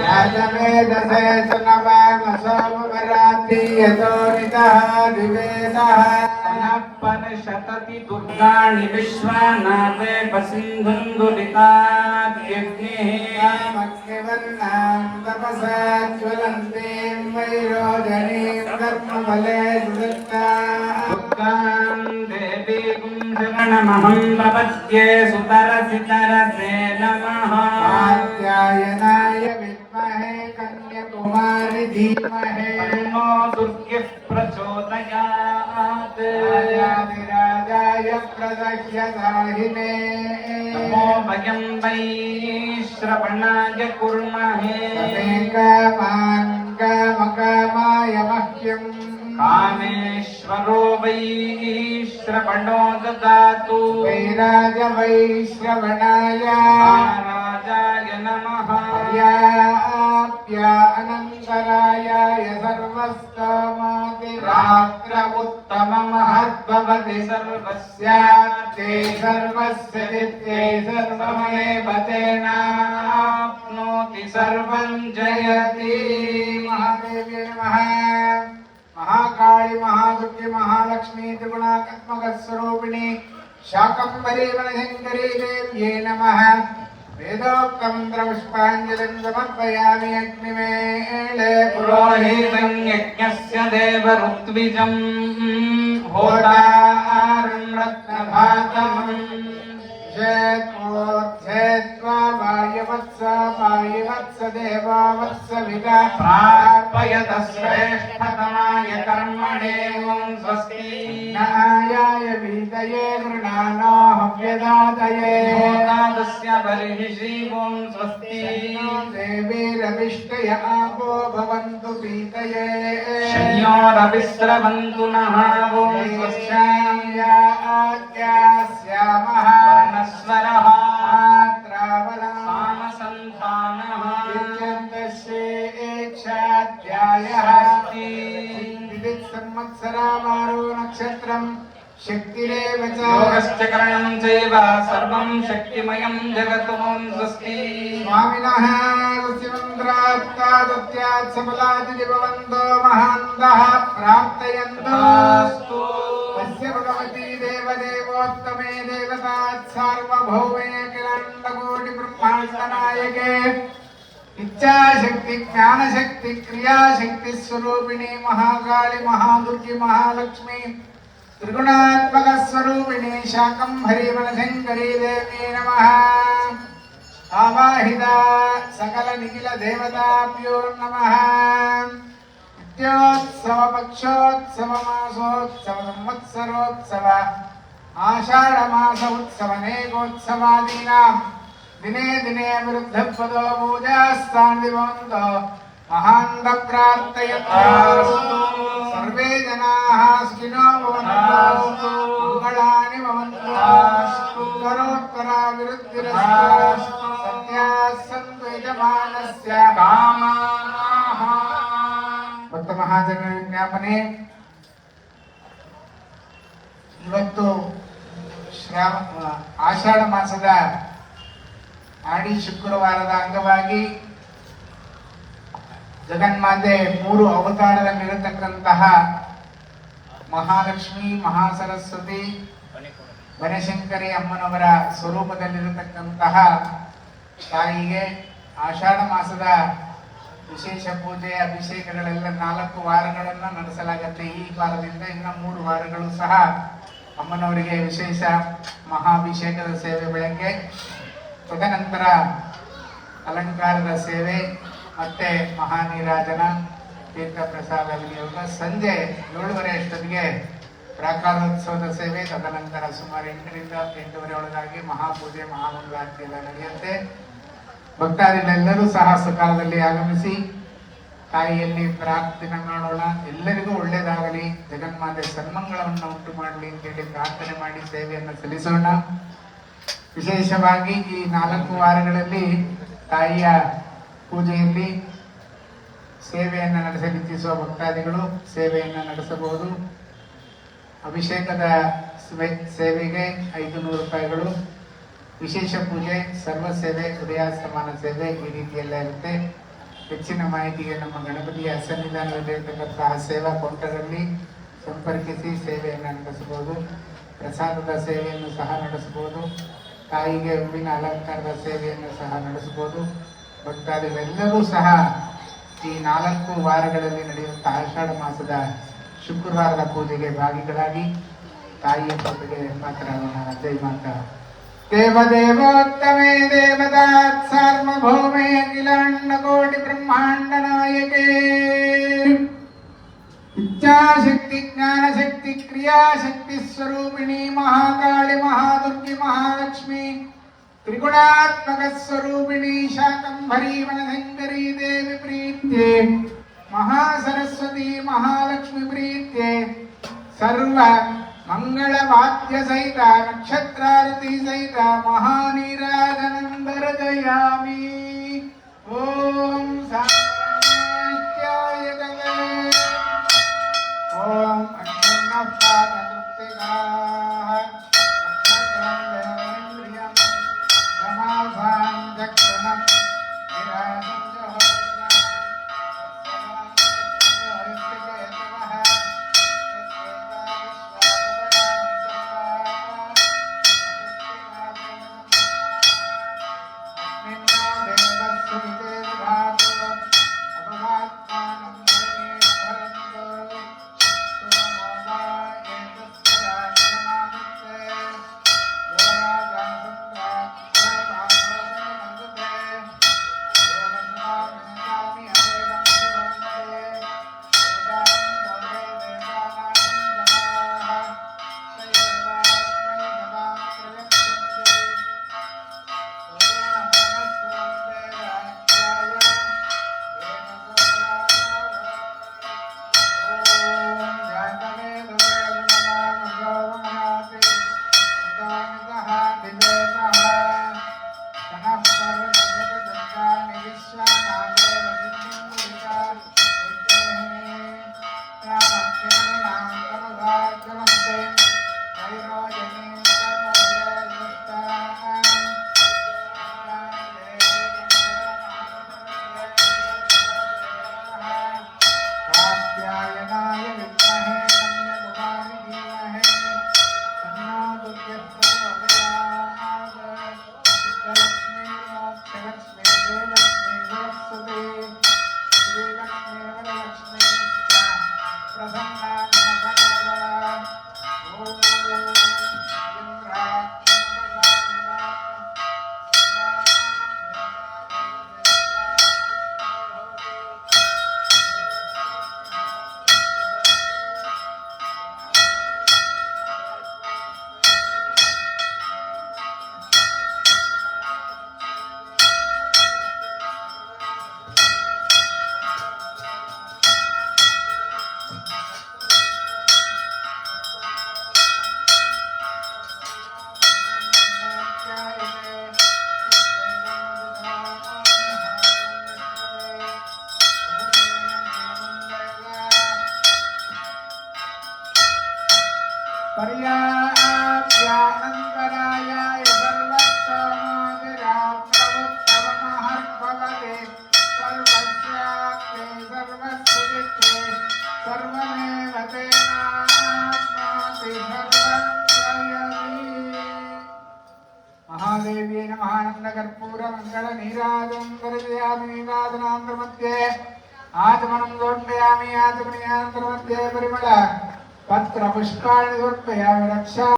यातवेदसे सुनवामसोमवराति यतोनितः दिवेदः परिशतति दुर्गाणि विश्वानाथे पसिन्धुन्दुलिताद्यग्निः अग्निवर्णां तपसा ज्वलन्तीं वैरोजनीं कर्मबले दुर्गां देवीं शरणमहं प्रपद्ये सुतरसितरसे नमः कात्यायनाय विद्महे कन्याकुमारी धीमहि तन्नो दुर्गः प्रचोदयात् राजाधिराजाय प्रदह्यदाहिने नमो वयं वै श्रवणाय कुर्महे कामाय मह्यम् कामेश्वरो वै श्रवणो ददातु वैराज वै श्रवणाय महाराजाय नमः अनन्तराय सर्वस्तमाति रात्र उत्तममहद्भवति सर्वस्यार्थे सर्वस्य चित्ते सर्वमेव तेनाप्नोति सर्वं जयति महादेवी नमः महाकाली महादुर्गे महालक्ष्मी त्रिगुणात्मक स्वरूपिणी शाकंभरी वनशंकरी देव्यै नमः वेदोक्तं पुष्पाञ्जलिं समर्पयामि अग्निवेळे पुरोहितं यज्ञस्य देवऋत्विजं होतारं रत्नभातम् क्षेत्वा वायुवत्स देवावत्स विदा प्रार्पयत श्रेष्ठतमाय कर्मणे ॐ स्वस्ति नायाय वीतये गृणानो हव्यदातये होतादस्य बर्हिषि ॐ स्वस्ति देवीरविष्टय आपो भवन्तु पीतये शन्योरविस्रवन्तु नः ॐ स्वस्याया आद्यास्यामः वर्णस्वरः मात्रावलामसन्तानः विद्यन्तस्येच्छाध्यायः संवत्सरामारो नक्षत्रम् शक्तिरेव च योगश्चकरणं चैव सर्वं शक्तिमयं जगत् ॐ स्वस्ति स्वामिनः ऋषिमन्त्रात्तादत्यात् सबलादिभवन्तो महान्तः प्राप्तयन्तु तस्य भगवती देवदेवोत्तमे देवतात् सार्वभौमे अखिलाण्डकोटिब्रह्माण्डनायके इच्छाशक्ति ज्ञानशक्ति क्रियाशक्ति स्वरूपिणी महाकाली महादुर्गी महालक्ष्मी त्रिगुणात्मक स्वरूपिणी शाकंभरी वनशंकरी देवी नमः आवाहिता सकल निखिल देवताभ्यो नमः नित्योत्सव पक्षोत्सव मासोत्सव संवत्सरोत्सव आषाढ़ मास उत्सव अनेकोत्सवादीनां दिने दिने विरुद्धपदो पूजास्तान्दिवन्तो महान्त प्रार्थयन्तु सर्वे जनाः सुखिनो भवन्तु मङ्गलानि भवन्तु उत्तरोत्तराभिवृद्धिरस्तु सत्याः सन्तु यजमानस्य कामाः ಭಕ್ತ ಮಹಾಜನರ ವಿಜ್ಞಾಪನೆ ಇವತ್ತು ಆಷಾಢ ಮಾಸದ ಆಡಿ ಶುಕ್ರವಾರದ ಅಂಗವಾಗಿ ಜಗನ್ಮಾತೆ 3 ಅವತಾರದಲ್ಲಿರತಕ್ಕಂತಹ ಮಹಾಲಕ್ಷ್ಮಿ ಮಹಾಸರಸ್ವತಿ ಬನಶಂಕರಿ ಅಮ್ಮನವರ ಸ್ವರೂಪದಲ್ಲಿರತಕ್ಕಂತಹ ತಾಯಿಗೆ ಆಷಾಢ ಮಾಸದ ವಿಶೇಷ ಪೂಜೆ ಅಭಿಷೇಕಗಳೆಲ್ಲ 4 ವಾರಗಳನ್ನು ನಡೆಸಲಾಗುತ್ತೆ. ಈ ವಾರದಿಂದ ಇನ್ನು 3 ವಾರಗಳು ಸಹ ಅಮ್ಮನವರಿಗೆ ವಿಶೇಷ ಮಹಾಭಿಷೇಕದ ಸೇವೆ ಬೆಳಗ್ಗೆ, ತದನಂತರ ಅಲಂಕಾರದ ಸೇವೆ ಮತ್ತೆ ಮಹಾನೀರಾಜನ ತೀರ್ಥ ಪ್ರಸಾದ ವಿನಿಯೋಗ. ಸಂಜೆ 7:30 ಅಷ್ಟೊತ್ತಿಗೆ ಪ್ರಾಕಾರೋತ್ಸವದ ಸೇವೆ, ತದನಂತರ ಸುಮಾರು 8ರಿಂದ 8:30 ಒಳಗಾಗಿ ಮಹಾಪೂಜೆ ಮಹಾಮಂಗಳಾರತಿ ಎಲ್ಲ ನಡೆಯುತ್ತೆ. ಭಕ್ತಾದಿಗಳೆಲ್ಲರೂ ಸಹ ಸಕಾಲದಲ್ಲಿ ಆಗಮಿಸಿ ತಾಯಿಯಲ್ಲಿ ಪ್ರಾರ್ಥನೆ ಮಾಡೋಣ. ಎಲ್ಲರಿಗೂ ಒಳ್ಳೆಯದಾಗಲಿ, ಜಗನ್ಮಾತೆ ಸನ್ಮಂಗಳವನ್ನು ಉಂಟು ಮಾಡಲಿ ಅಂತೇಳಿ ಪ್ರಾರ್ಥನೆ ಮಾಡಿ ಸೇವೆಯನ್ನು ಸಲ್ಲಿಸೋಣ. ವಿಶೇಷವಾಗಿ ಈ 4 ವಾರಗಳಲ್ಲಿ ತಾಯಿಯ ಪೂಜೆಯಲ್ಲಿ ಸೇವೆಯನ್ನು ನಡೆಸಲಿಚ್ಛಿಸುವ ಭಕ್ತಾದಿಗಳು ಸೇವೆಯನ್ನು ನಡೆಸಬಹುದು. ಅಭಿಷೇಕದ ಸೇವೆಗೆ 500 ರೂಪಾಯಿಗಳು, ವಿಶೇಷ ಪೂಜೆ, ಸರ್ವ ಸೇವೆ, ಉದಯಾಸ್ತಮಾನ ಸೇವೆ ಈ ರೀತಿಯೆಲ್ಲ ಇರುತ್ತೆ. ಹೆಚ್ಚಿನ ಮಾಹಿತಿಗೆ ನಮ್ಮ ಗಣಪತಿಯ ಸನ್ನಿಧಾನದಲ್ಲಿರ್ತಕ್ಕಂತಹ ಸೇವಾ ಕೌಂಟರಲ್ಲಿ ಸಂಪರ್ಕಿಸಿ ಸೇವೆಯನ್ನು ನಡೆಸಬಹುದು. ಪ್ರಸಾದದ ಸೇವೆಯನ್ನು ಸಹ ನಡೆಸಬಹುದು. ತಾಯಿಗೆ ಹೂವಿನ ಅಲಂಕಾರದ ಸೇವೆಯನ್ನು ಸಹ ನಡೆಸಬಹುದು. ಭಕ್ತಾದಿಗಳೆಲ್ಲರೂ ಸಹ ಈ 4 ವಾರಗಳಲ್ಲಿ ನಡೆಯುವಂತಹ ಆಷಾಢ ಮಾಸದ ಶುಕ್ರವಾರದ ಪೂಜೆಗೆ ಭಾಗಿಗಳಾಗಿ ತಾಯಿಯ ಪೂಜೆಗೆ ಪಾತ್ರರಾಗೋಣ. ಜೈ ಮಾತಾ. ದೇವದೇವೋತ್ತಮೇ ದೇವತಾತ್ ಸಾರ್ವಭೌಮೇ ಅಖಿಲಾಂಡ ಕೋಟಿ ಬ್ರಹ್ಮಾಂಡ ನಾಯಕೇ इच्छाशक्ति ज्ञानशक्ति क्रियाशक्ति स्वरूपिणी महाकाली महादुर्गी महालक्ष्मी त्रिगुणात्मक स्वरूपिणी शाकंभरी वनशंकरी देवी प्रीत्ये महासरस्वती महालक्ष्मी प्रीत्ये सर्व मंगल वाद्य सहित नक्षत्रारती सहित महानीराजनं दर्शयामि. ओम सात्याय गवे ओम अग्निर्नपातृप्तिकाः नक्षत्रं देवेन्द्रियं समासां दक्षिणं विराजं जहोत्सवः हरिकेतवः पर्याप्यानन्तरायाय सर्वोत्तमादिरात्रमुत्तममहर्भवते सर्वस्याप्ते सर्वस्विदित्ते सर्वमेव तेनाप्नोति सर्वं जयति. महादेवी नमः. आनन्दकर्पूरमङ्गलनीराजं दर्शयामि नीराजनान्तर्मध्ये आचमनं समर्पयामि. आचमनीयान्तर्मध्ये परिमळ पत्र पुष्पाणि समर्पयामि. रक्षा